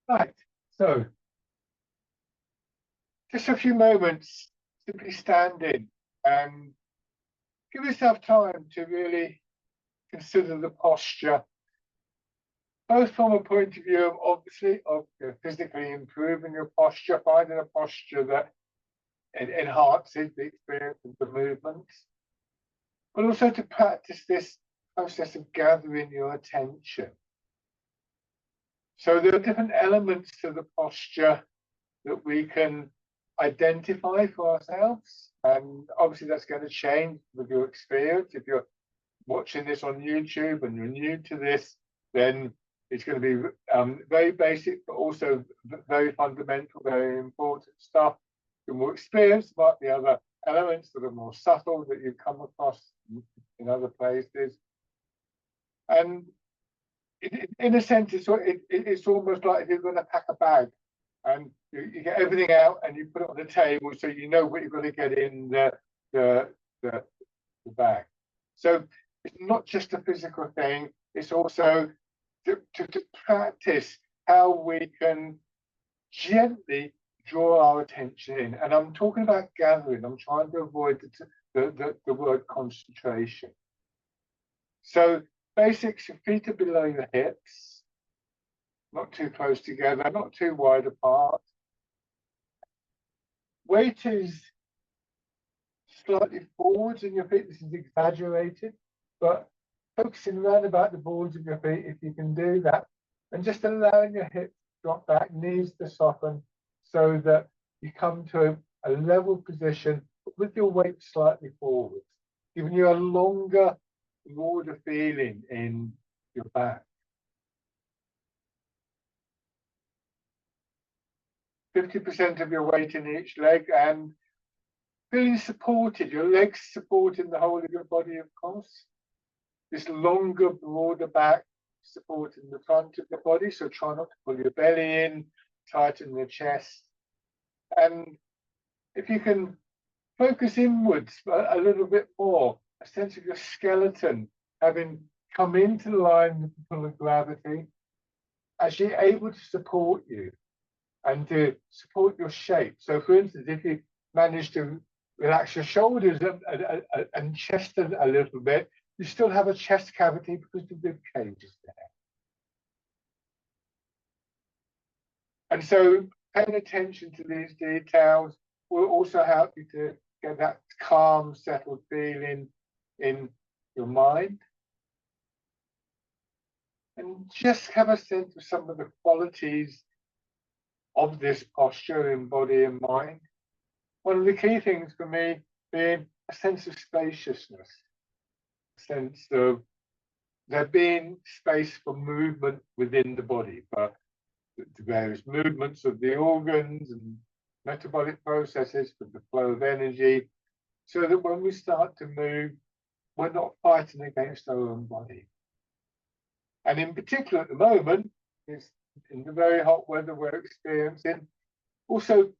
Right. So just a few moments, simply standing and give yourself time to really consider the posture, both from a point of view of obviously of physically improving your posture, finding a posture that enhances the experience of the movements, but also to practice this process of gathering your attention. So there are different elements to the posture that we can identify for ourselves. And obviously that's going to change with your experience. If you're watching this on YouTube and you're new to this, then it's going to be very basic, but also very fundamental, very important stuff. You're more experienced about the other elements that are more subtle that you come across in other places. And in a sense, it's almost like if you're going to pack a bag and you get everything out and you put it on the table so you know what you're going to get in the, the, the bag. So it's not just a physical thing, it's also to practice how we can gently draw our attention in. And I'm talking about gathering, I'm trying to avoid the word concentration. So basics, your feet are below your hips, not too close together, not too wide apart. Weight is slightly forwards in your feet. This is exaggerated, but focusing around about the boards of your feet, if you can do that, and just allowing your hips to drop back, knees to soften, so that you come to a level position with your weight slightly forwards, giving you a longer, broader feeling in your back. 50% of your weight in each leg and feeling supported, your legs supporting the whole of your body, of course. This longer, broader back supporting the front of the body. So try not to pull your belly in, tighten the chest. And if you can focus inwards a little bit more, a sense of your skeleton having come into line with the pull of gravity, actually able to support you and to support your shape. So for instance, if you manage to relax your shoulders and chest a little bit, you still have a chest cavity because the rib cage is there. And so paying attention to these details will also help you to get that calm, settled feeling in your mind. And just have a sense of some of the qualities of this posture in body and mind. One of the key things for me being a sense of spaciousness, a sense of there being space for movement within the body, but the various movements of the organs and metabolic processes for the flow of energy, so that when we start to move, we're not fighting against our own body. And in particular at the moment, is in the very hot weather we're experiencing, also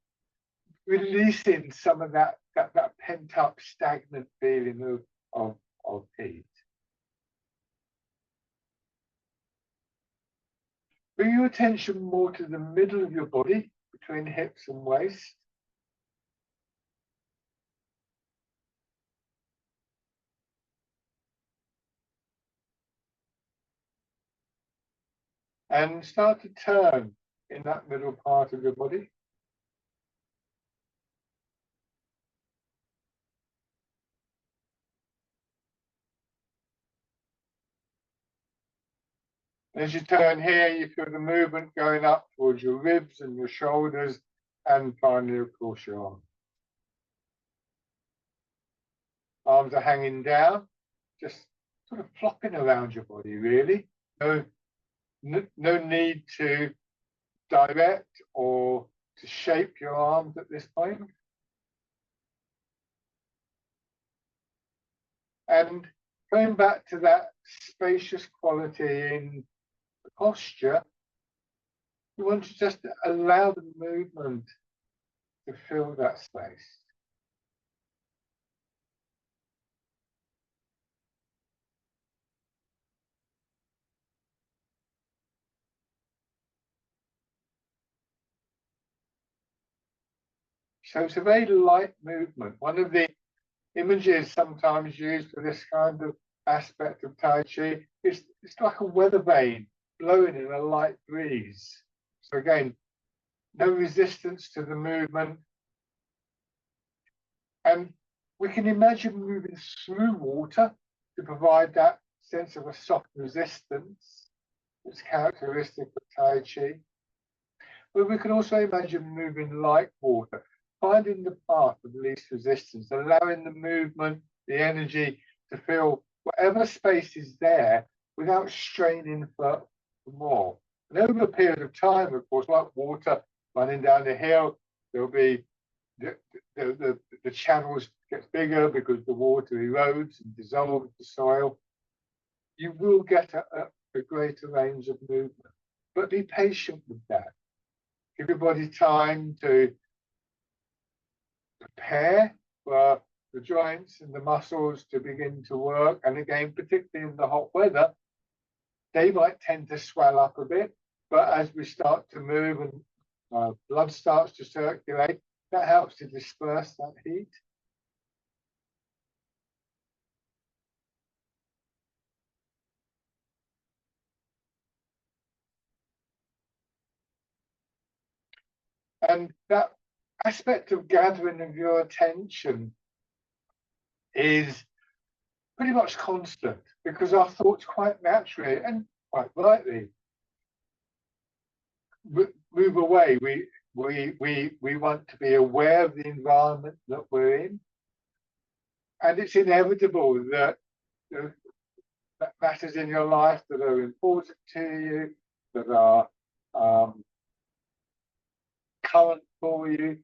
releasing some of that pent up stagnant feeling of heat. Bring your attention more to the middle of your body, between hips and waist. And start to turn in that middle part of your body. As you turn here, you feel the movement going up towards your ribs and your shoulders, and finally, of course, your arms. Arms are hanging down, just sort of flopping around your body, really. No need to direct or to shape your arms at this point. And going back to that spacious quality in the posture, you want to just allow the movement to fill that space. So it's a very light movement. One of the images sometimes used for this kind of aspect of Tai Chi is it's like a weather vane blowing in a light breeze. So again, no resistance to the movement. And we can imagine moving through water to provide that sense of a soft resistance that's characteristic of Tai Chi. But we can also imagine moving like water, finding the path of least resistance, allowing the movement, the energy to fill whatever space is there without straining for more. And over a period of time, of course, like water running down the hill, there'll be the channels get bigger because the water erodes and dissolves the soil. You will get a greater range of movement, but be patient with that. Give your body time to prepare for the joints and the muscles to begin to work. And again, particularly in the hot weather, they might tend to swell up a bit, but as we start to move and blood starts to circulate, that helps to disperse that heat. And that aspect of gathering of your attention is pretty much constant because our thoughts quite naturally and quite rightly move away. We want to be aware of the environment that we're in. And it's inevitable that matters in your life that are important to you, that are current for you.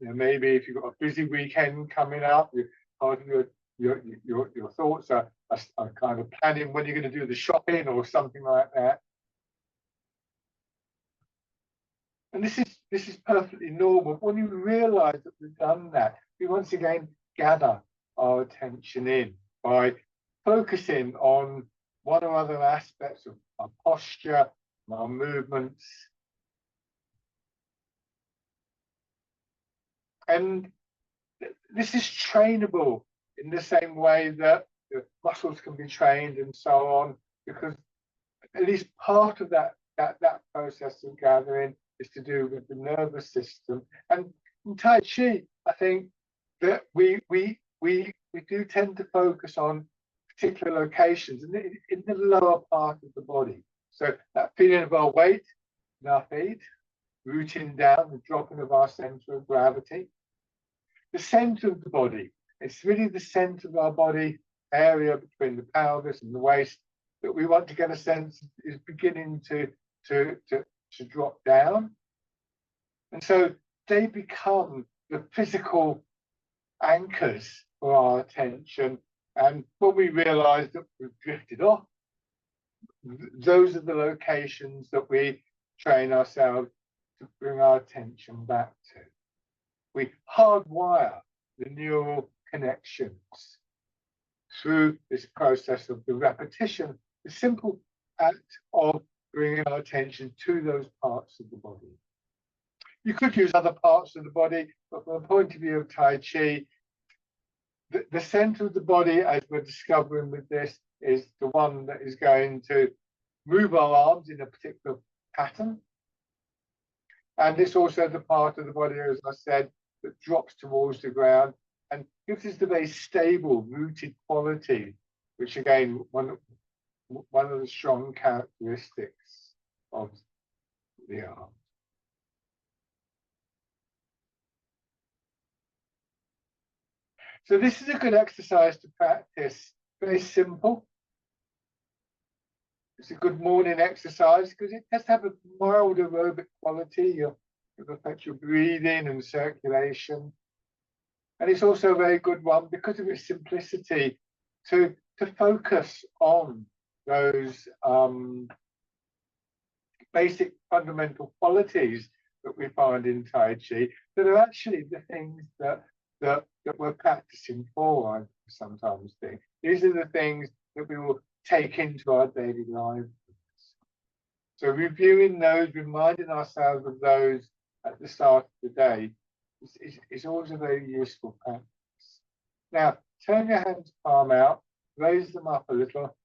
Maybe if you've got a busy weekend coming up, part of your thoughts are kind of planning when you're going to do the shopping or something like that. And this is perfectly normal. When you realize that we've done that, we once again gather our attention in by focusing on one or other aspects of our posture, our movements. And this is trainable in the same way that the muscles can be trained and so on, because at least part of that process of gathering is to do with the nervous system. And in Tai Chi, I think that we do tend to focus on particular locations in the lower part of the body. So that feeling of our weight in our feet, rooting down, the dropping of our center of gravity. The center of the body, it's really the center of our body area between the pelvis and the waist that we want to get a sense is beginning to drop down. And so they become the physical anchors for our attention. And when we realize that we've drifted off, those are the locations that we train ourselves to bring our attention back to. We hardwire the neural connections through this process of the repetition, the simple act of bringing our attention to those parts of the body. You could use other parts of the body, but from the point of view of Tai Chi, the center of the body, as we're discovering with this, is the one that is going to move our arms in a particular pattern. And it's also the part of the body, as I said, that drops towards the ground and gives us the very stable, rooted quality, which again, one of the strong characteristics of the arm. So this is a good exercise to practice. Very simple. It's a good morning exercise because it has to have a mild aerobic quality. It affects your breathing and circulation. And it's also a very good one because of its simplicity to focus on those basic fundamental qualities that we find in Tai Chi that are actually the things that we're practicing for, I sometimes think. These are the things that we will take into our daily lives. So reviewing those, reminding ourselves of those at the start of the day is always a very useful practice. Now, turn your hands palm out, raise them up a little.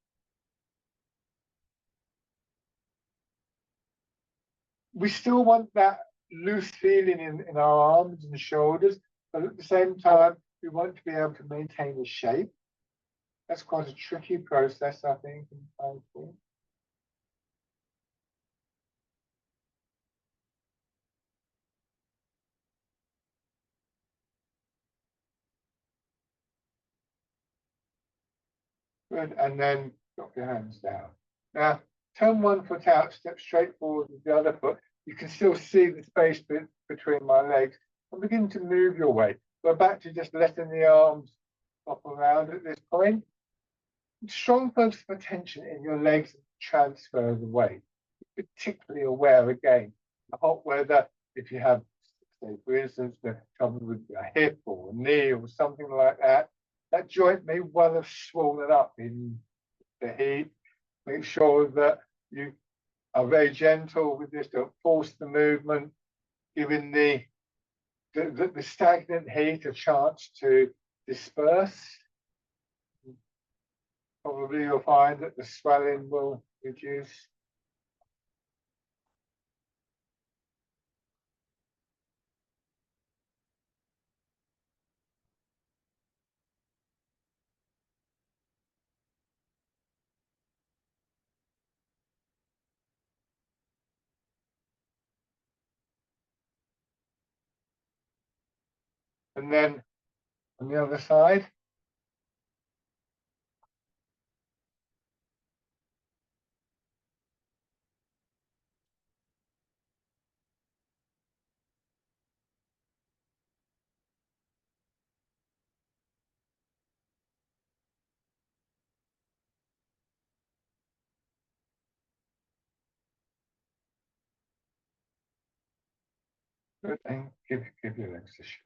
We still want that loose feeling in our arms and shoulders, but at the same time, we want to be able to maintain a shape. That's quite a tricky process, I think, in Tai Chi. Good, and then drop your hands down. Now, turn one foot out, step straight forward with the other foot. You can still see the space between my legs, and begin to move your weight. Go back to just letting the arms flop around at this point. Strong focus of attention in your legs transfer the weight. Particularly aware again, the hot weather, if you have, say, for instance, the trouble with a hip or a knee or something like that, that joint may well have swollen up in the heat. Make sure that you are very gentle with this, don't force the movement, giving the stagnant heat a chance to disperse. Probably you'll find that the swelling will reduce. And then on the other side, and give your legs a shake.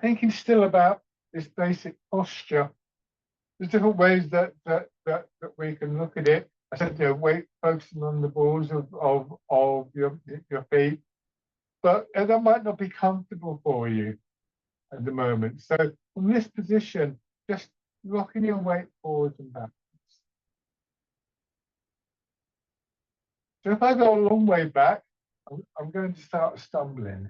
Thinking still about this basic posture. There's different ways that we can look at it. I said, weight focusing on the balls of your feet, but that might not be comfortable for you at the moment. So from this position, just rocking your weight forwards and backwards. So if I go a long way back, I'm going to start stumbling.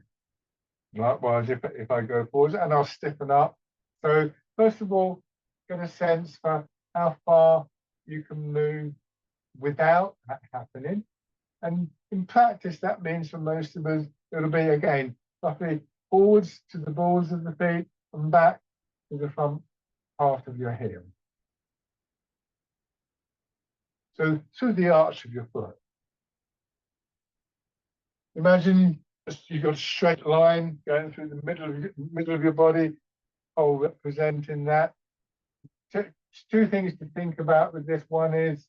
Likewise, if I go forwards, and I'll stiffen up. So first of all, get a sense for how far you can move without that happening. And in practice, that means for most of us, it'll be again, roughly forwards to the balls of the feet and back to the front part of your heel. So through the arch of your foot. Imagine you've got a straight line going through the middle of your body, all representing that. Two things to think about with this. One is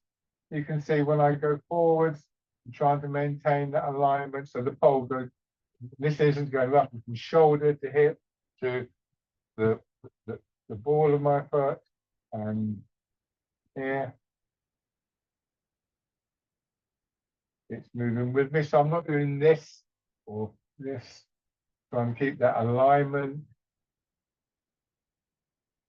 you can see when I go forwards, I'm trying to maintain that alignment. So the pole goes, this isn't going roughly from shoulder to hip to the ball of my foot and here. It's moving with me. So I'm not doing this or this. Trying to keep that alignment.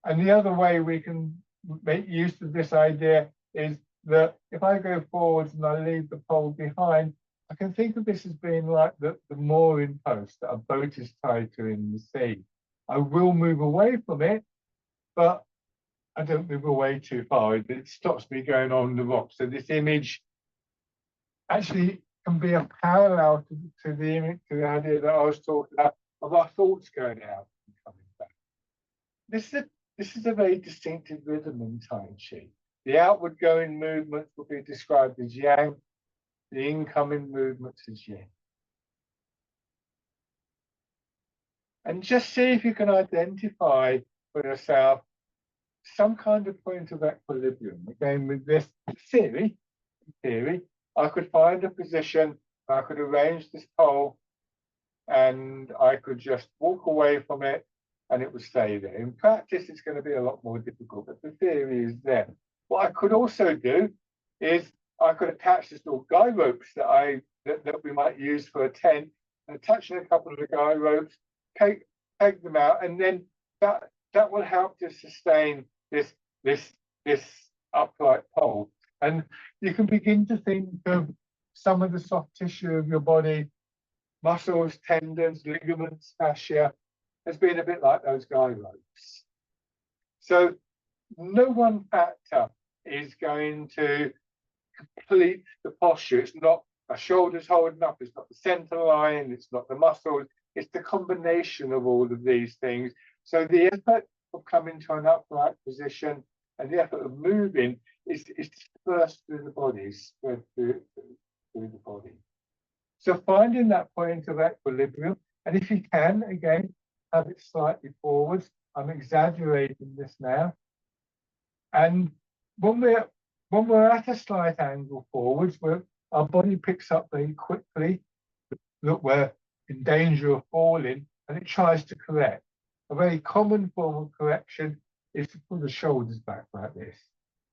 And the other way we can make use of this idea is that if I go forwards and I leave the pole behind, I can think of this as being like the mooring post that a boat is tied to in the sea. I will move away from it, but I don't move away too far. It stops me going on the rock. So this image actually can be a parallel to the idea that I was talking about of our thoughts going out and coming back. This is a very distinctive rhythm in Tai Chi. The outward going movements will be described as yang, the incoming movements as yin. And just see if you can identify for yourself some kind of point of equilibrium. Again, with this theory, I could find a position, I could arrange this pole, and I could just walk away from it and it would stay there. In practice, it's going to be a lot more difficult, but the theory is there. What I could also do is I could attach this little guy ropes that we might use for a tent touching a couple of the guide ropes, peg them out, and then that will help to sustain this this upright pole. And you can begin to think of some of the soft tissue of your body, muscles, tendons, ligaments, fascia, as being a bit like those guide ropes. So no one factor is going to complete the posture. It's not a shoulders holding up, it's not the center line, it's not the muscles, it's the combination of all of these things. So the effort of coming to an upright position and the effort of moving is dispersed through the body, spread through the body. So finding that point of equilibrium, and if you can, again, have it slightly forwards. I'm exaggerating this now. And when we're at a slight angle forwards, our body picks up very quickly that we're in danger of falling, and it tries to correct. A very common form of correction is to pull the shoulders back like this,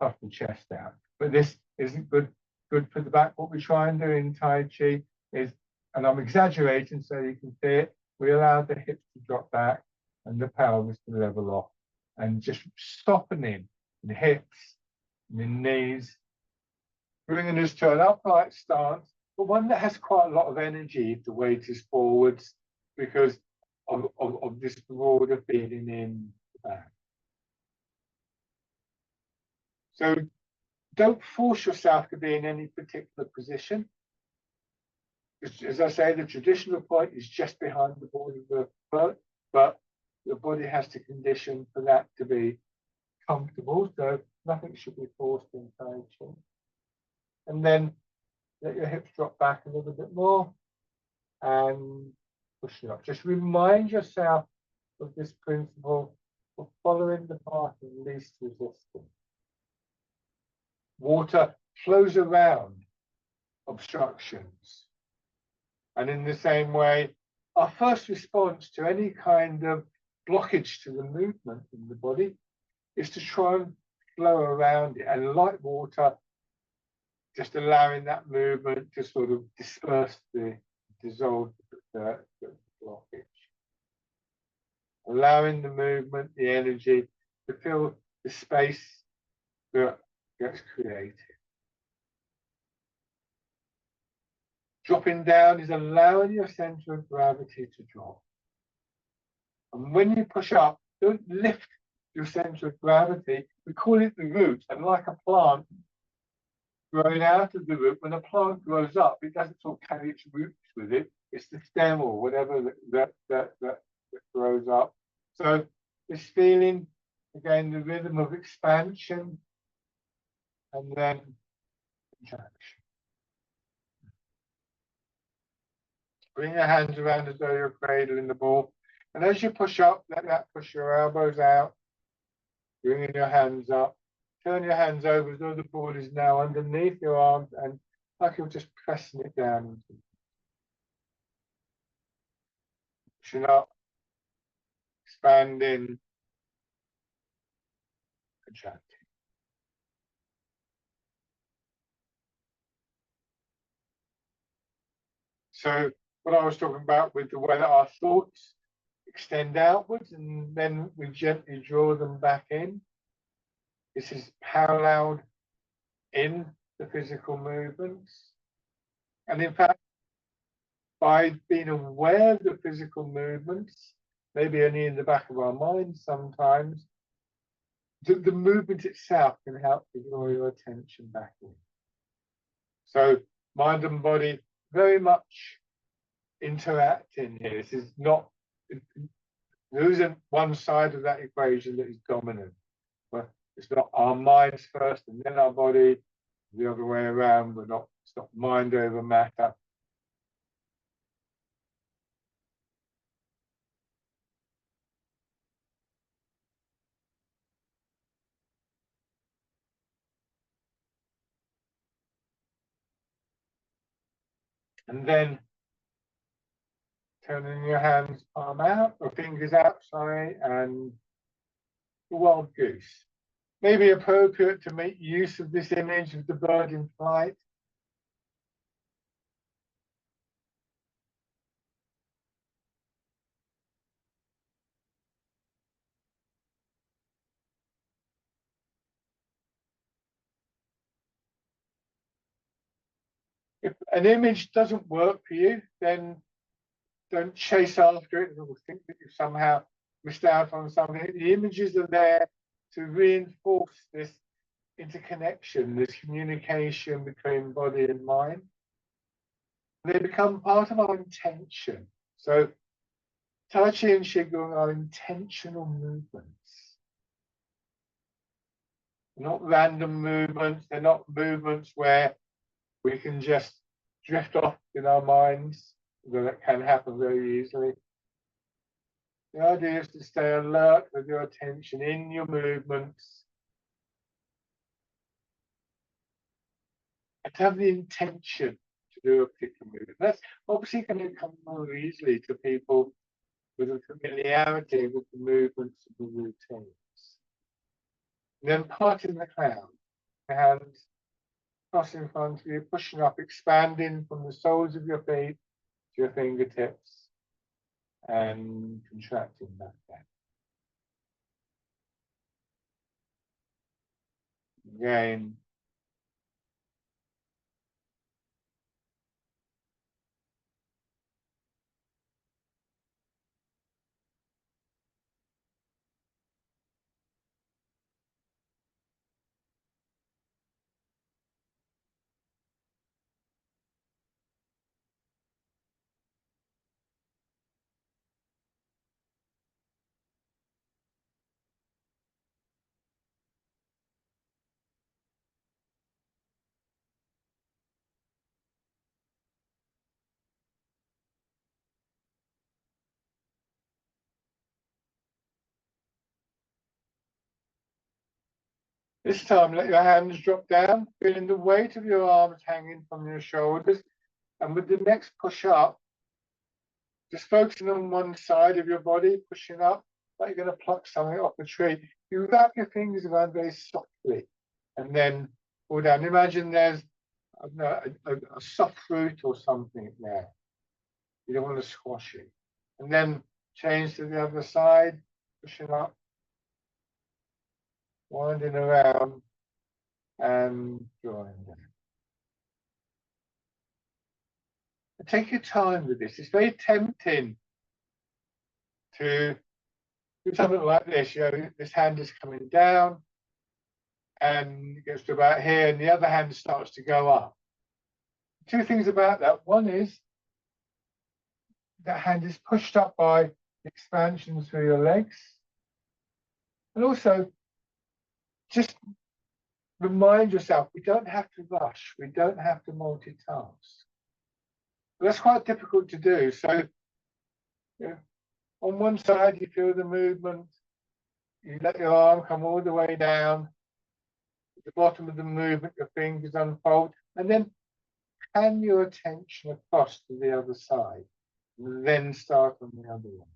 puff the chest out. But this isn't good for the back. What we try and do in Tai Chi is, and I'm exaggerating so you can see it, we allow the hips to drop back and the pelvis to level off, and just softening the hips and the knees, bringing us to an upright stance, but one that has quite a lot of energy if the weight is forwards, because of this broader feeling in the back. So don't force yourself to be in any particular position. As I say, the traditional point is just behind the ball of the foot, but the body has to condition for that to be comfortable. So nothing should be forced in Tai Chi. And then let your hips drop back a little bit more and push it up. Just remind yourself of this principle of following the path of least resistance. Water flows around obstructions. And in the same way, our first response to any kind of blockage to the movement in the body is to try and flow around it. And like water, just allowing that movement to sort of dissolve the blockage. Allowing the movement, the energy to fill the space that gets created. Dropping down is allowing your center of gravity to drop. And when you push up, don't lift your center of gravity. We call it the root. And like a plant growing out of the root, when a plant grows up, it doesn't sort of carry its roots with it. It's the stem or whatever that grows up. So this feeling, again, the rhythm of expansion and then contraction. Bring your hands around as though you're cradling the ball. And as you push up, let that push your elbows out. Bringing your hands up. Turn your hands over as though the ball is now underneath your arms and like you're just pressing it down. Pushing up, expanding, contracting. So what I was talking about with the way that our thoughts extend outwards and then we gently draw them back in. This is paralleled in the physical movements. And in fact, by being aware of the physical movements, maybe only in the back of our minds sometimes, the movement itself can help to draw your attention back in. So mind and body very much interacting here. This is not, there isn't one side of that equation that is dominant. But it's not our minds first and then our body, the other way around. It's not mind over matter. And then turning your hands palm out, or fingers out, sorry, and the wild goose. Maybe appropriate to make use of this image of the bird in flight. If an image doesn't work for you, then don't chase after it or think that you've somehow missed out on something. The images are there to reinforce this interconnection, this communication between body and mind. They become part of our intention. So Tai Chi and Qigong are intentional movements, not random movements. They're not movements where we can just drift off in our minds, though that can happen very easily. The idea is to stay alert with your attention in your movements and to have the intention to do a particular movement. That's obviously going to come more easily to people with a familiarity with the movements of the routines. Then parting the cloud, hands crossing in front of you, pushing up, expanding from the soles of your feet to your fingertips and contracting back down. Again, this time let your hands drop down, feeling the weight of your arms hanging from your shoulders. And with the next push up, just focusing on one side of your body, pushing up, like you're going to pluck something off a tree. You wrap your fingers around very softly and then pull down. Imagine there's a soft fruit or something there. You don't want to squash it. And then change to the other side, pushing up, winding around and drawing down. And take your time with this. It's very tempting to do something like this. You know, this hand is coming down and it gets to about here, and the other hand starts to go up. Two things about that. One is that hand is pushed up by expansion through your legs. And also, just remind yourself, we don't have to rush. We don't have to multitask. That's quite difficult to do. So, you know, on one side, you feel the movement. You let your arm come all the way down. At the bottom of the movement, your fingers unfold. And then pan your attention across to the other side. And then start on the other one.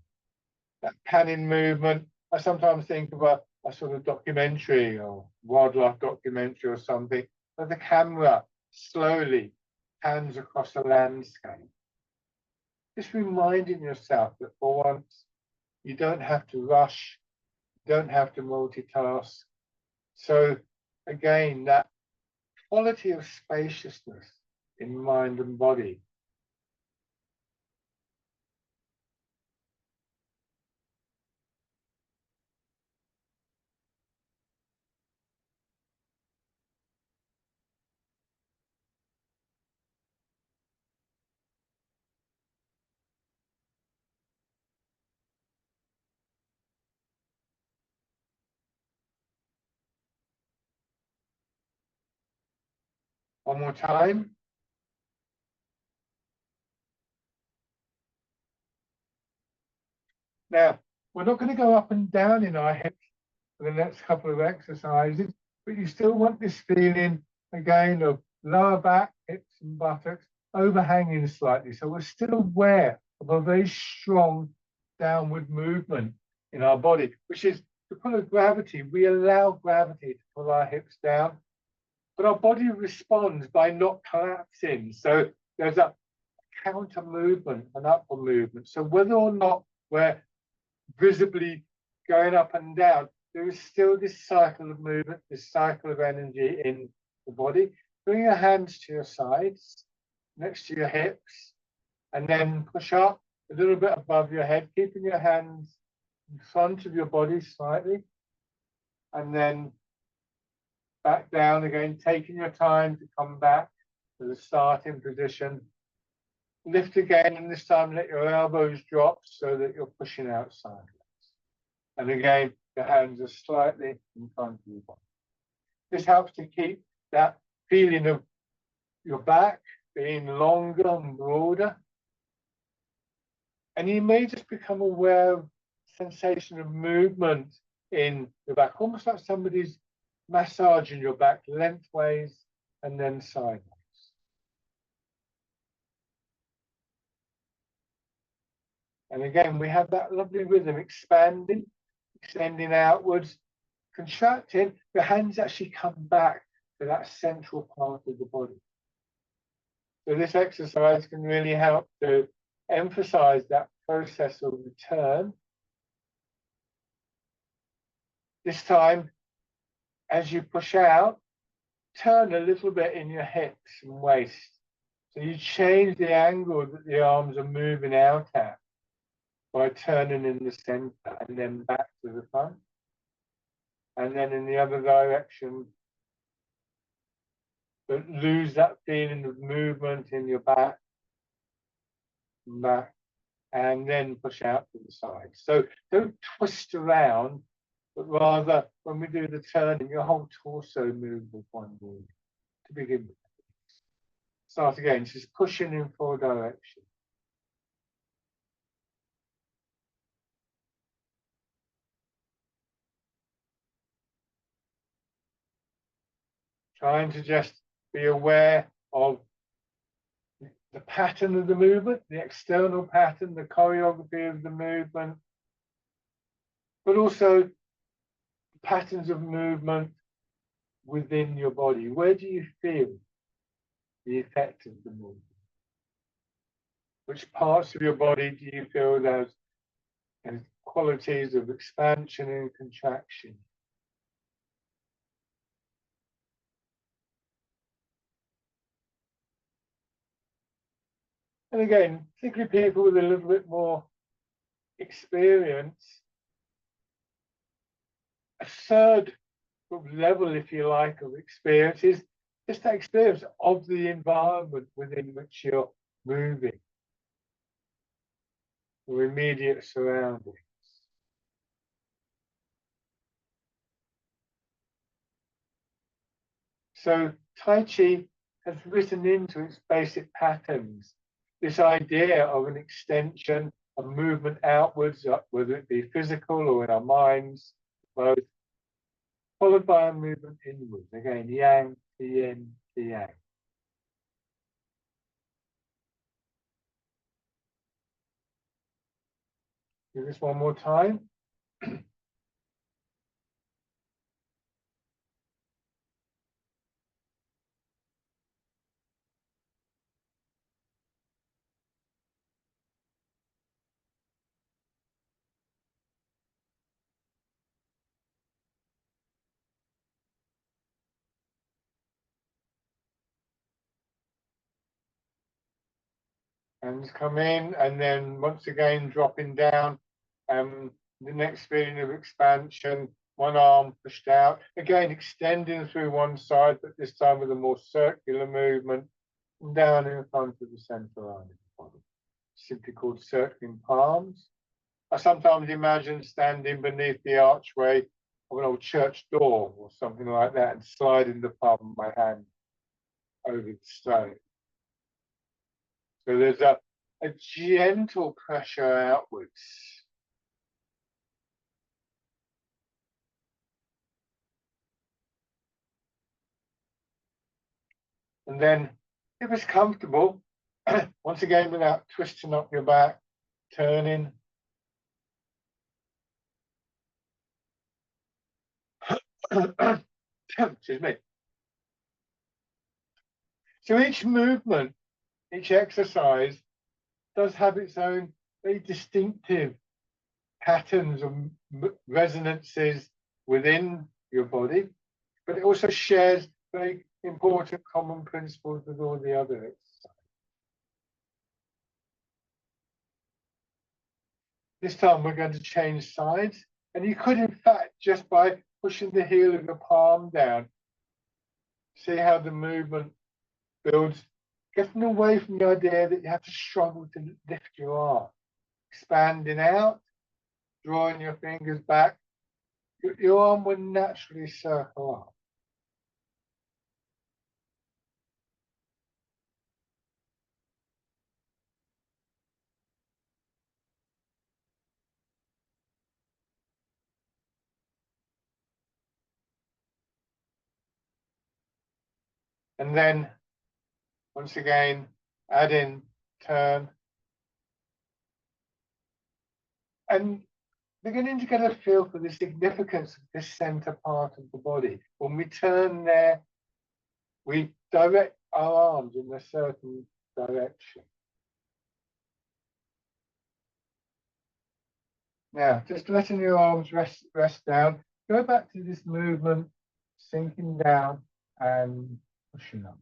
That panning movement, I sometimes think of a sort of documentary or wildlife documentary or something, where the camera slowly pans across the landscape. Just reminding yourself that for once, you don't have to rush, you don't have to multitask. So again, that quality of spaciousness in mind and body. One more time. Now, we're not going to go up and down in our hips for the next couple of exercises, but you still want this feeling again of lower back, hips and buttocks overhanging slightly. So we're still aware of a very strong downward movement in our body, which is the pull of gravity. We allow gravity to pull our hips down, but our body responds by not collapsing. So there's a counter movement, an upward movement. So whether or not we're visibly going up and down, there is still this cycle of movement, this cycle of energy in the body. Bring your hands to your sides next to your hips, and then push up a little bit above your head, keeping your hands in front of your body slightly, and then back down again, taking your time to come back to the starting position. Lift again, and this time let your elbows drop so that you're pushing out sideways. And again, your hands are slightly in front of your body. This helps to keep that feeling of your back being longer and broader. And you may just become aware of sensation of movement in the back, almost like somebody's massaging your back lengthways and then sideways. And again, we have that lovely rhythm, expanding, extending outwards, contracting. Your hands actually come back to that central part of the body. So this exercise can really help to emphasize that process of return. This time, as you push out, turn a little bit in your hips and waist. So you change the angle that the arms are moving out at by turning in the center and then back to the front. And then in the other direction, but lose that feeling of movement in your back, and then push out to the side. So don't twist around, but rather when we do the turning, your whole torso moves with one move to begin with. Start again, just pushing in 4 directions. Trying to just be aware of the pattern of the movement, the external pattern, the choreography of the movement, but also patterns of movement within your body. Where do you feel the effect of the movement? Which parts of your body do you feel those qualities of expansion and contraction? And again, particularly people with a little bit more experience, a third level, if you like, of experience is just that experience of the environment within which you're moving, your immediate surroundings. So Tai Chi has written into its basic patterns this idea of an extension, a movement outwards, whether it be physical or in our minds, both, followed by a movement inwards. Again, yang, to yin, to yang. Do this one more time. Hands come in, and then once again dropping down. The next feeling of expansion, one arm pushed out, again extending through one side, but this time with a more circular movement, down in front of the center line of the body. Simply called circling palms. I sometimes imagine standing beneath the archway of an old church door or something like that and sliding the palm of my hand over the stone. So there's a gentle pressure outwards. And then, if it's comfortable, once again, without twisting up your back, turning. Excuse me. So each movement, each exercise does have its own very distinctive patterns and resonances within your body, but it also shares very important common principles with all the other exercises. This time we're going to change sides. And you could, in fact, just by pushing the heel of your palm down, see how the movement builds, getting away from the idea that you have to struggle to lift your arm. Expanding out, drawing your fingers back, your arm will naturally circle up. And then, once again, add in, turn. And beginning to get a feel for the significance of this center part of the body. When we turn there, we direct our arms in a certain direction. Now, just letting your arms rest down, go back to this movement, sinking down and pushing up.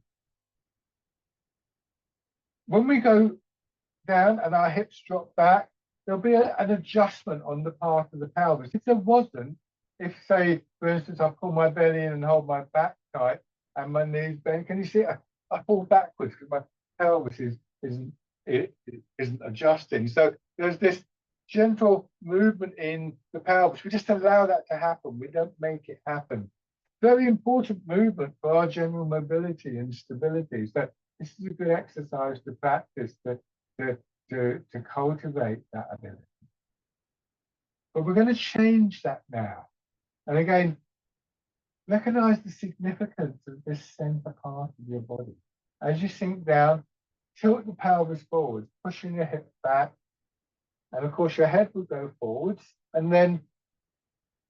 When we go down and our hips drop back, there'll be an adjustment on the part of the pelvis. If there wasn't, if say, for instance, I pull my belly in and hold my back tight and my knees bend, can you see I fall backwards because my pelvis isn't adjusting. So there's this gentle movement in the pelvis. We just allow that to happen. We don't make it happen. Very important movement for our general mobility and stability. So this is a good exercise to practice to cultivate that ability. But we're going to change that now. And again, recognize the significance of this center part of your body. As you sink down, tilt the pelvis forward, pushing your hips back. And of course, your head will go forwards. And then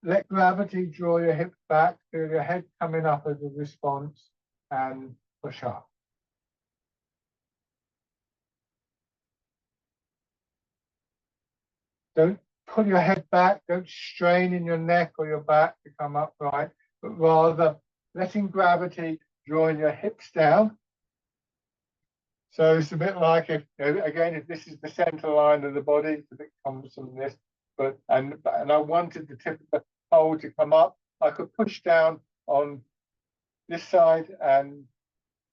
let gravity draw your hips back, feel your head coming up as a response, and push up. Don't pull your head back, don't strain in your neck or your back to come upright, but rather letting gravity drawing your hips down. So it's a bit like if this is the center line of the body, it's a bit cumbersome this, but and I wanted the tip of the pole to come up, I could push down on this side and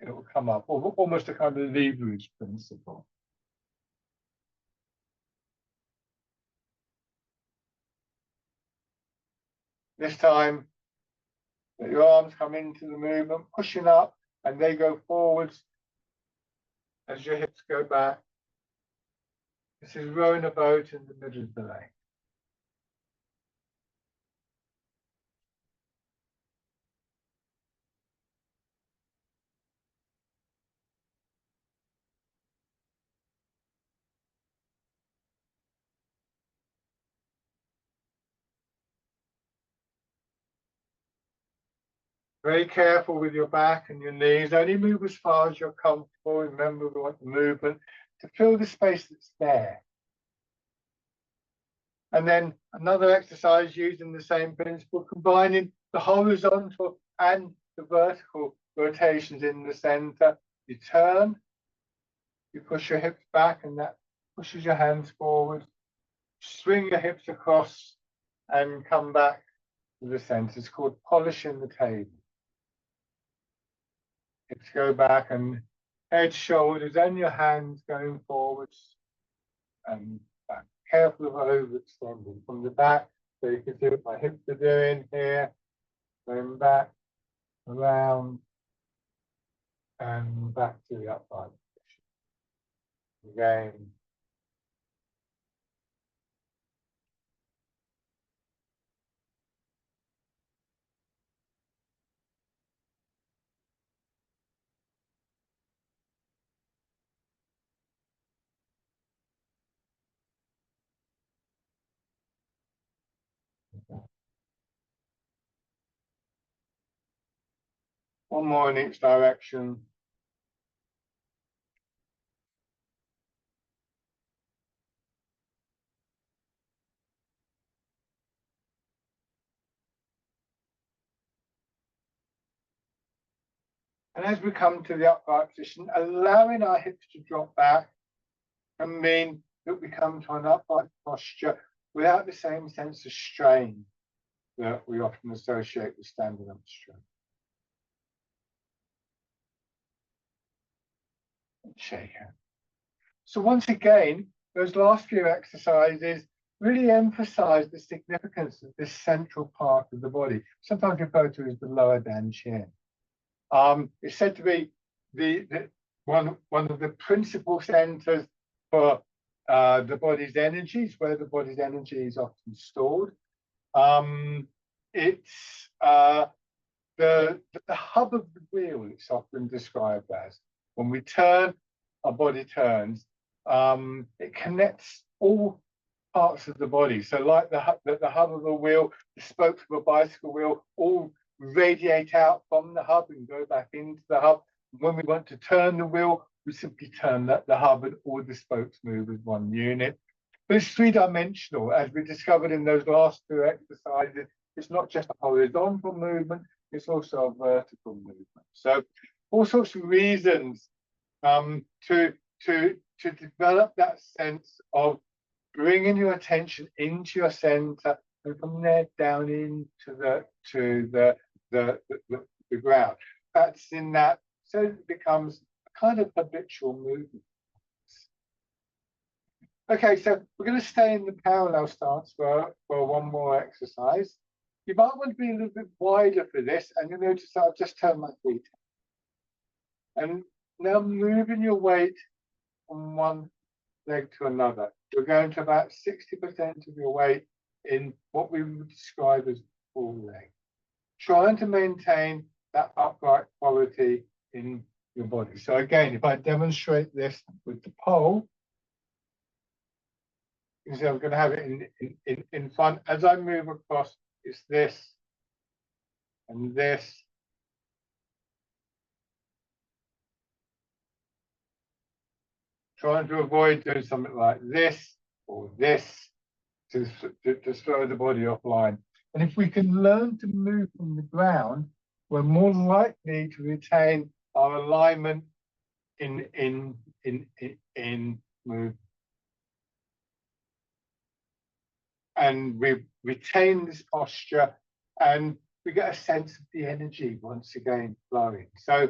it will come up, almost a kind of leverage principle. This time, your arms come into the movement, pushing up, and they go forwards as your hips go back. This is rowing a boat in the middle of the lake. Very careful with your back and your knees. Only move as far as you're comfortable. Remember, we want the movement to fill the space that's there. And then another exercise using the same principle, combining the horizontal and the vertical rotations in the center. You turn, you push your hips back, and that pushes your hands forward. Swing your hips across and come back to the center. It's called polishing the table. Hips go back and head, shoulders, and your hands going forwards and back. Careful of overextending from the back. So you can see what my hips are doing here. Going back, around, and back to the upright position. Again. One more in each direction. And as we come to the upright position, allowing our hips to drop back can mean that we come to an upright posture without the same sense of strain that we often associate with standing up straight. Shake hands. So once again, those last few exercises really emphasize the significance of this central part of the body, sometimes referred to as the lower dantian. It's said to be one of the principal centers for the body's energies, where the body's energy is often stored. It's the hub of the wheel, it's often described as. When we turn, our body turns. It connects all parts of the body. So like the hub of a wheel, the spokes of a bicycle wheel all radiate out from the hub and go back into the hub. When we want to turn the wheel, we simply turn the hub and all the spokes move as one unit. But it's three-dimensional, as we discovered in those last two exercises. It's not just a horizontal movement, it's also a vertical movement. So all sorts of reasons to develop that sense of bringing your attention into your center and from there down into the ground. That's in that, so it becomes a kind of habitual movement. Okay, so we're going to stay in the parallel stance for one more exercise. You might want to be a little bit wider for this, and you'll notice that I've just turned my feet. And now moving your weight from one leg to another. You're going to about 60% of your weight in what we would describe as full leg. Trying to maintain that upright quality in your body. So again, if I demonstrate this with the pole, you can see I'm going to have it in front. As I move across, it's this and this. Trying to avoid doing something like this or this to throw the body offline. And if we can learn to move from the ground, we're more likely to retain our alignment in move. And we retain this posture and we get a sense of the energy once again flowing. So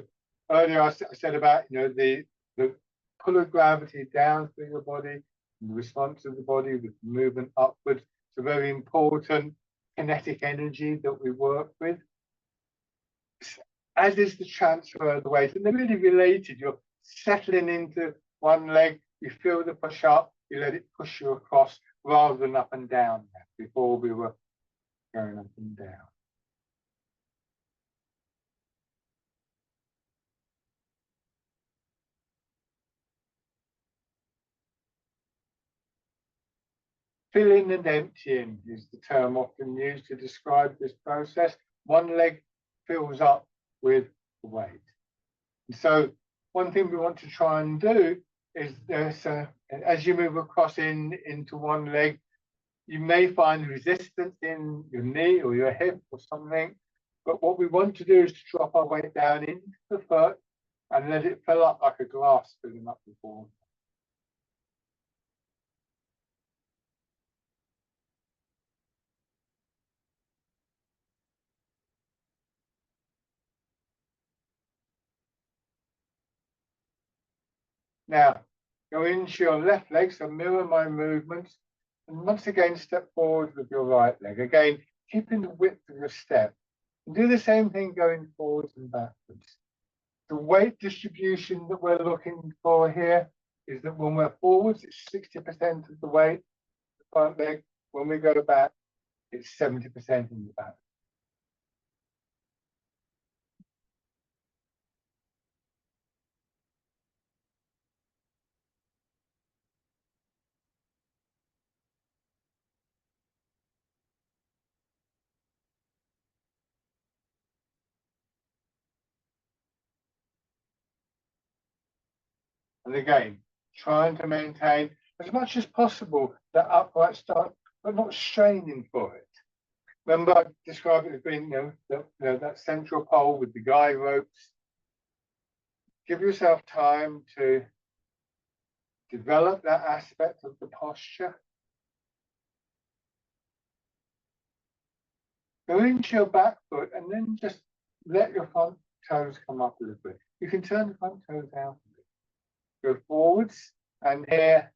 earlier I said about the pull of gravity down through your body, the response of the body with movement upwards. It's a very important kinetic energy that we work with, as is the transfer of the weight. And they're really related. You're settling into one leg, you feel the push up, you let it push you across rather than up and down. Before we were going up and down. Filling and emptying is the term often used to describe this process. One leg fills up with the weight. And so one thing we want to try and do is as you move across into one leg, you may find resistance in your knee or your hip or something. But what we want to do is to drop our weight down into the foot and let it fill up like a glass filling up with water. Now, go into your left leg, so mirror my movements, and once again step forward with your right leg. Again, keeping the width of your step. And do the same thing going forwards and backwards. The weight distribution that we're looking for here is that when we're forwards, it's 60% of the weight, the front leg. When we go to back, it's 70% in the back. And again, trying to maintain as much as possible that upright stance, but not straining for it. Remember, I described it as being that central pole with the guide ropes. Give yourself time to develop that aspect of the posture. Go into your back foot and then just let your front toes come up a little bit. You can turn the front toes out a bit. Go forwards, and here,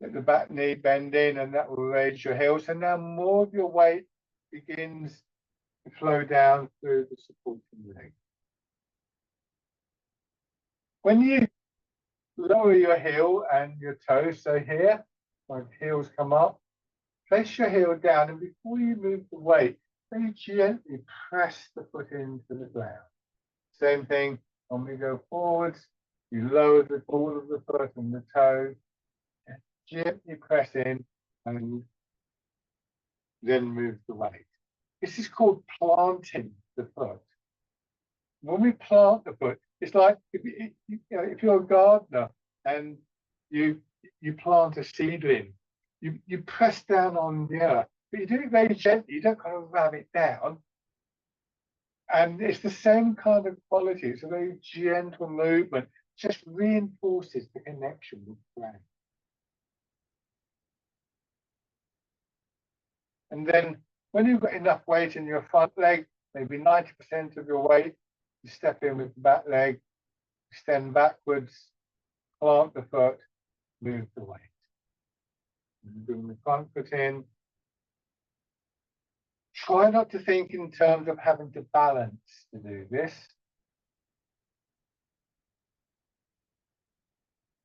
let the back knee bend in, and that will raise your heel. So now more of your weight begins to flow down through the supporting leg. When you lower your heel and your toes, so here, my heels come up, place your heel down, and before you move the weight, very gently press the foot into the ground. Same thing when we go forwards, you lower the ball of the foot and the toe, gently press in, and then move the weight. This is called planting the foot. When we plant the foot, it's like if you're a gardener and you plant a seedling, you press down on the earth, but you do it very gently. You don't kind of ram it down. And it's the same kind of quality. It's a very gentle movement, just reinforces the connection with the ground. And then when you've got enough weight in your front leg, maybe 90% of your weight, you step in with the back leg, extend backwards, plant the foot, move the weight. And bring the front foot in. Try not to think in terms of having to balance to do this.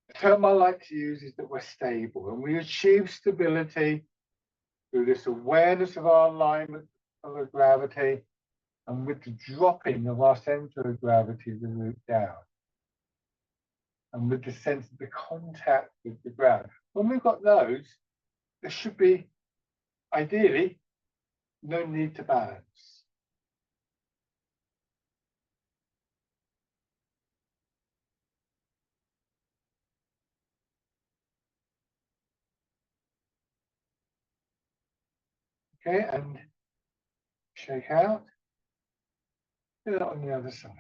The term I like to use is that we're stable, and we achieve stability through this awareness of our alignment of gravity, and with the dropping of our center of gravity, the root down, and with the sense of the contact with the ground. When we've got those, there should be, ideally, no need to balance. Okay, and shake out. Do that on the other side.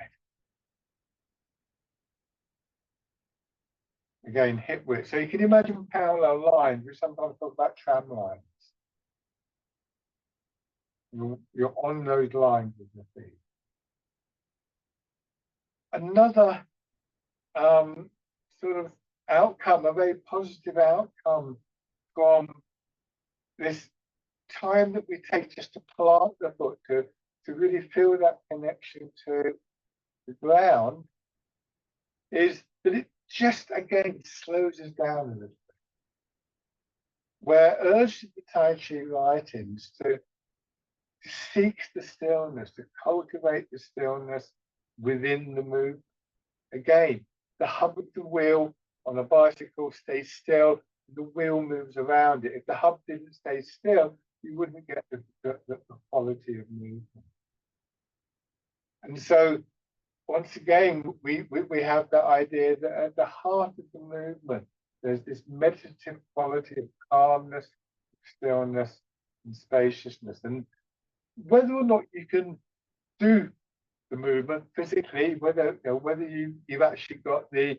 Again, hip width. So you can imagine parallel lines. We sometimes talk about tram lines. You're on those lines with your feet. Another sort of outcome, a very positive outcome from this time that we take just to plant the foot, to really feel that connection to the ground, is that it just again slows us down a little bit. We're urged in the Tai Chi writings to seek the stillness, to cultivate the stillness within the movement. Again, the hub of the wheel on a bicycle stays still, the wheel moves around it. If the hub didn't stay still, you wouldn't get the quality of movement. And so, once again, we have the idea that at the heart of the movement, there's this meditative quality of calmness, stillness, and spaciousness. And whether or not you can do the movement physically, whether you've actually got the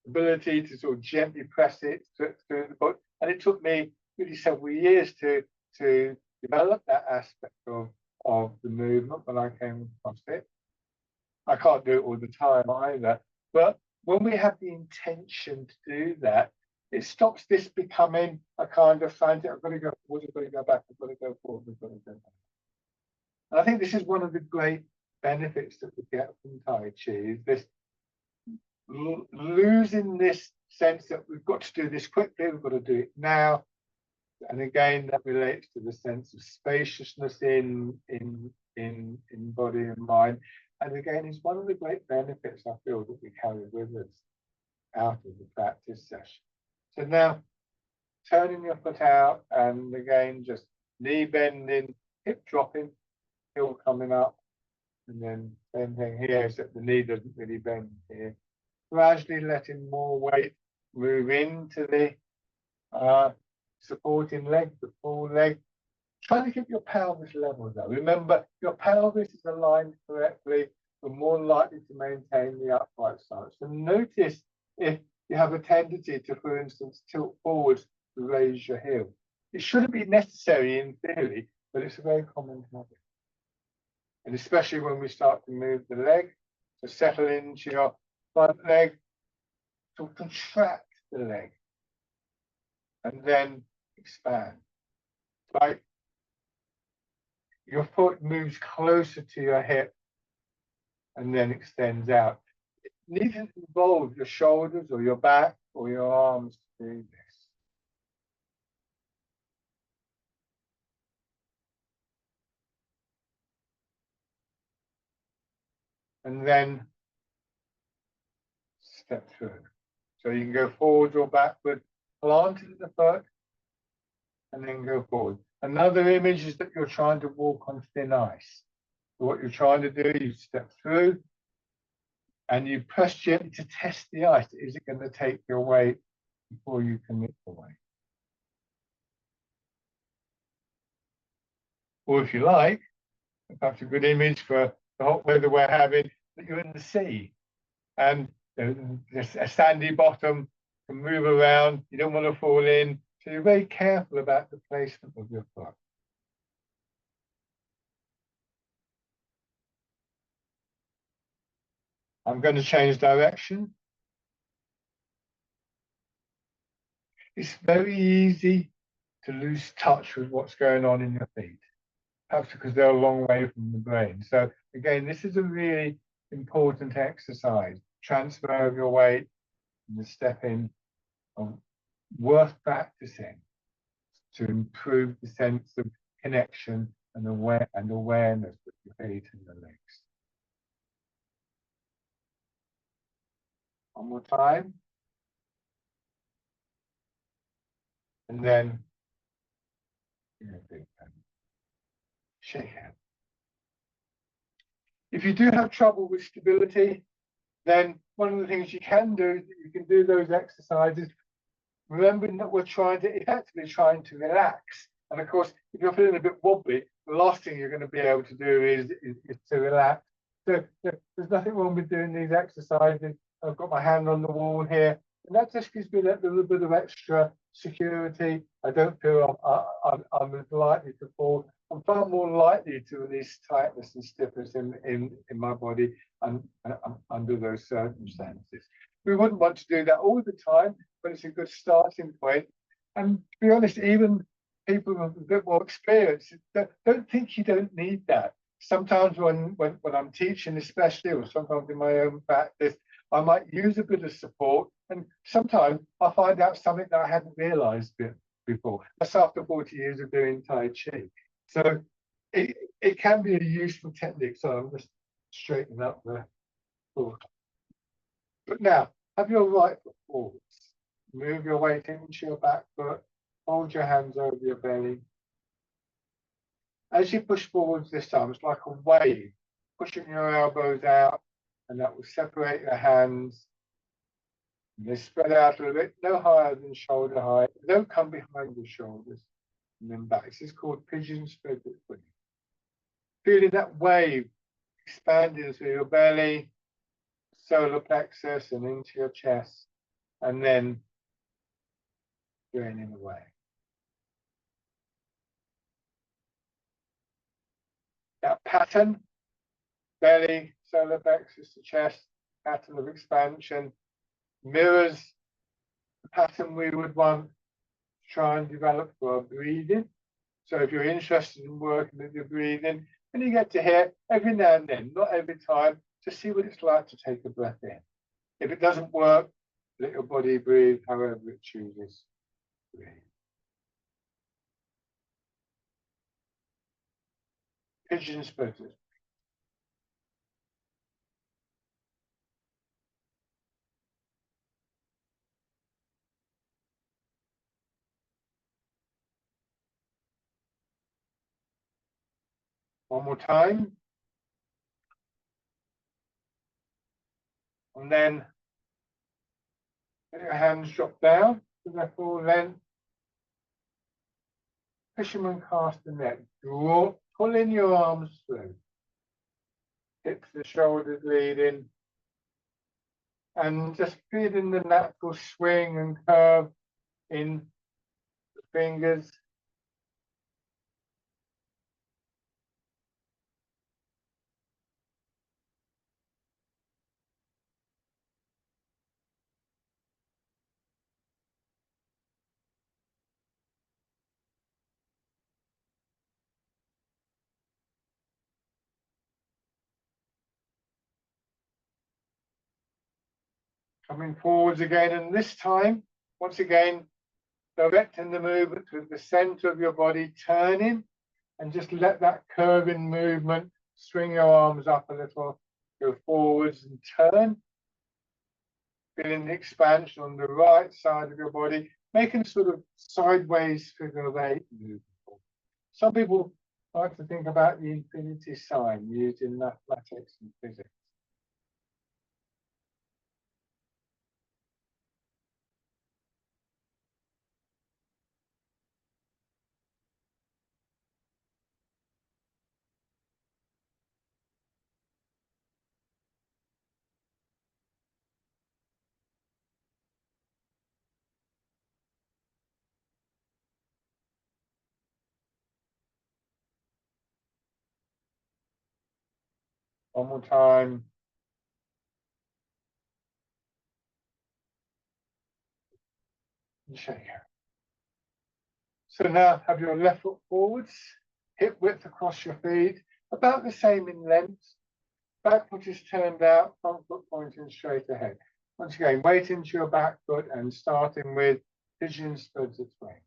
ability to sort of gently press it through the foot, and it took me really several years to develop that aspect of the movement when I came across it. I can't do it all the time either, but when we have the intention to do that, it stops this becoming a kind of frantic, I've got to go forward, I've got to go back, I've got to go forward, I've got to go back. And I think this is one of the great benefits that we get from Tai Chi, is this losing this sense that we've got to do this quickly, we've got to do it now. And again, that relates to the sense of spaciousness in body and mind. And again, it's one of the great benefits I feel that we carry with us out of the practice session. So now, turning your foot out, and again, just knee bending, hip dropping, heel coming up, and then same thing here, except the knee doesn't really bend here. Gradually letting more weight move into the supporting leg, the full leg. Try to keep your pelvis level though. Remember, your pelvis is aligned correctly, you're more likely to maintain the upright side. So notice if you have a tendency to, for instance, tilt forwards to raise your heel. It shouldn't be necessary in theory, but it's a very common habit. And especially when we start to move the leg, to settle into your front leg, to contract the leg, and then expand. Like your foot moves closer to your hip and then extends out. It needn't involve your shoulders or your back or your arms to do this. And then step through. So you can go forward or backward, planting the foot, and then go forward. Another image is that you're trying to walk on thin ice. So what you're trying to do, you step through and you press gently to test the ice. Is it going to take your weight before you commit the weight? Or if you like, perhaps a good image for the hot weather we're having, that you're in the sea and there's a sandy bottom can move around. You don't want to fall in. So you're very careful about the placement of your foot. I'm going to change direction. It's very easy to lose touch with what's going on in your feet, perhaps because they're a long way from the brain. So again, this is a really important exercise. Transfer of your weight and the step in worth practicing to improve the sense of connection and awareness with your feet and your legs. One more time. And then shake hands. If you do have trouble with stability, then one of the things you can do is that you can do those exercises, remembering that we're effectively trying to relax. And of course, if you're feeling a bit wobbly, the last thing you're going to be able to do is to relax. So there's nothing wrong with doing these exercises. I've got my hand on the wall here, and that just gives me that little bit of extra security. I don't feel I'm as likely to fall. I'm far more likely to release tightness and stiffness in my body under those circumstances. We wouldn't want to do that all the time, but it's a good starting point. And to be honest, even people with a bit more experience don't think you don't need that. Sometimes when I'm teaching, especially, or sometimes in my own practice, I might use a bit of support, and sometimes I find out something that I hadn't realized before. That's after 40 years of doing Tai Chi. So it can be a useful technique. So I'm just straightening up the thought. But now, have your right foot forwards. Move your weight into your back foot. Hold your hands over your belly. As you push forwards this time, it's like a wave, pushing your elbows out, and that will separate your hands. And they spread out a little bit, no higher than shoulder height. They don't come behind your shoulders. And then back. This is called pigeon spread foot. Feeling that wave expanding through your belly, solar plexus, and into your chest, and then draining away. That pattern, belly, solar plexus to chest, pattern of expansion, mirrors the pattern we would want to try and develop for our breathing. So if you're interested in working with your breathing, and you get to hear every now and then, not every time, to see what it's like to take a breath in. If it doesn't work, let your body breathe however it chooses to breathe. Pigeon splitters. One more time. And then let your hands drop down to their full length. Fisherman cast the net. Draw, pull in your arms through. Hips the shoulders leading. And just feeling the natural swing and curve in the fingers Coming forwards again, and this time, once again, directing the movement to the center of your body, turning, and just let that curving movement swing your arms up a little, go forwards and turn. Feeling the expansion on the right side of your body, making sort of sideways figure of eight movement. Some people like to think about the infinity sign used in mathematics and physics. One more time. And shake. So now have your left foot forwards, hip width across your feet, about the same in length. Back foot is turned out, front foot pointing straight ahead. Once again, weight into your back foot and starting with pigeon spreads its wings.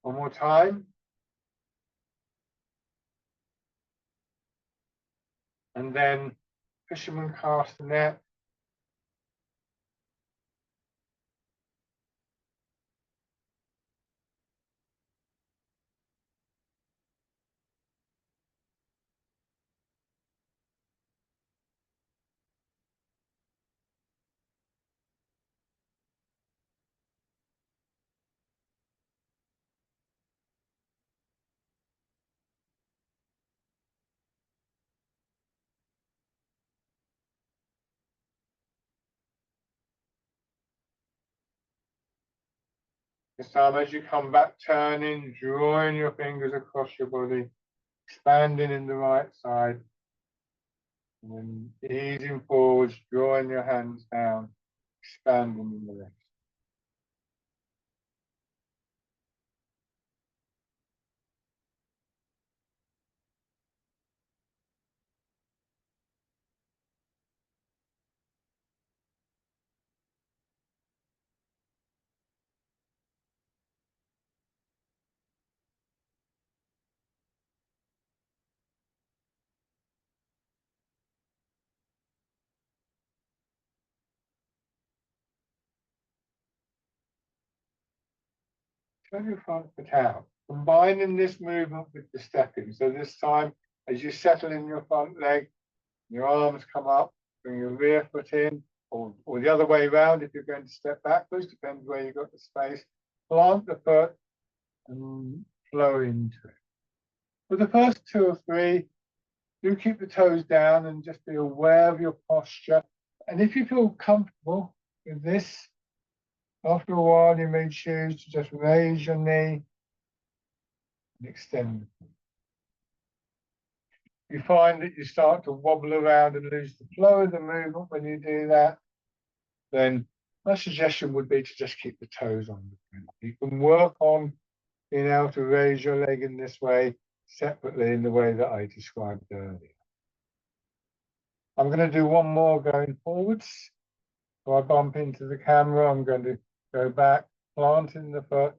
One more time. And then fisherman cast the net. This time as you come back, turning, drawing your fingers across your body, expanding in the right side, and then easing forwards, drawing your hands down, expanding in the left. Turn your front foot out, combining this movement with the stepping. So this time, as you settle in your front leg, your arms come up, bring your rear foot in, or the other way around if you're going to step backwards, depends where you've got the space. Plant the foot and flow into it. For the first two or three, do keep the toes down and just be aware of your posture. And if you feel comfortable with this, after a while, you may choose to just raise your knee and extend. You find that you start to wobble around and lose the flow of the movement when you do that, then my suggestion would be to just keep the toes on the ground. You can work on being able to raise your leg in this way separately in the way that I described earlier. I'm going to do one more going forwards. So I bump into the camera, I'm going to go back, planting the foot.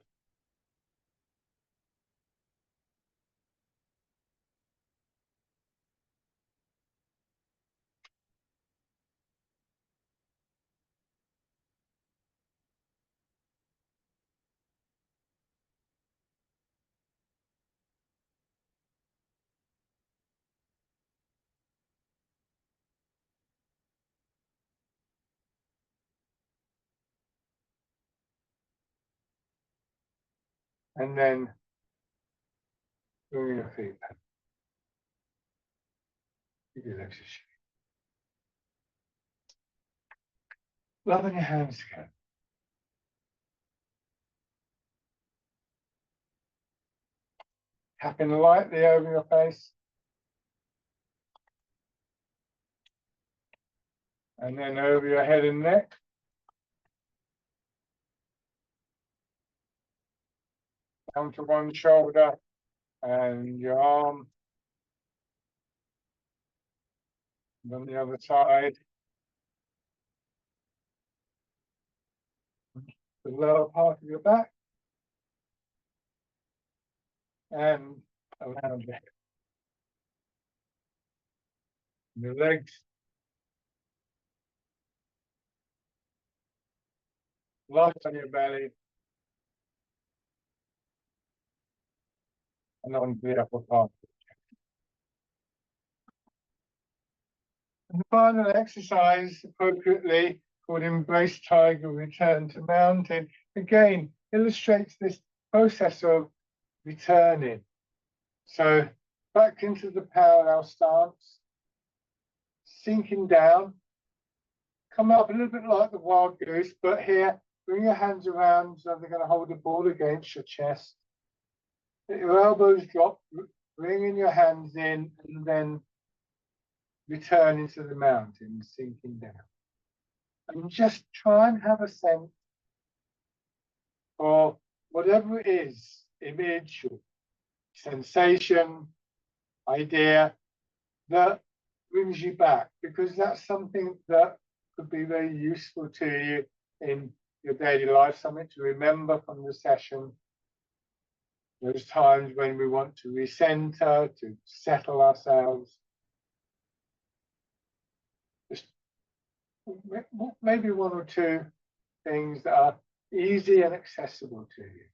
And then bring your feet back. Give your legs a shake. Rubbing your hands together. Tapping lightly over your face. And then over your head and neck. Down to one shoulder and your arm. And on the other side. The lower part of your back. And around your head. Your legs. Light on your belly. And on the upper part. And the final exercise, appropriately called Embrace Tiger, Return to Mountain, again illustrates this process of returning. So back into the parallel stance, sinking down, come up a little bit like the wild goose, but here, bring your hands around so they're going to hold the ball against your chest. Let your elbows drop, bringing your hands in, and then return into the mountain, sinking down. And just try and have a sense of whatever it is, image or sensation, idea, that brings you back, because that's something that could be very useful to you in your daily life, something to remember from the session. Those times when we want to recenter, to settle ourselves. Just maybe one or two things that are easy and accessible to you.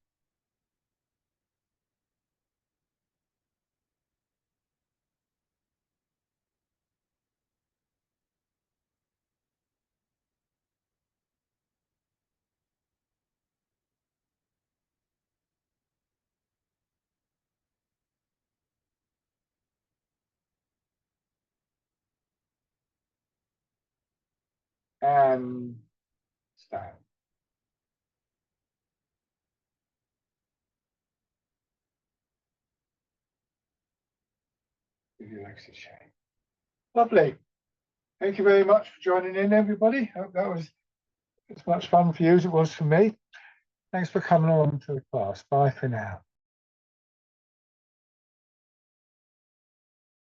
And stand. Give your legs a shake. Lovely. Thank you very much for joining in, everybody. Hope that was as much fun for you as it was for me. Thanks for coming on to the class. Bye for now.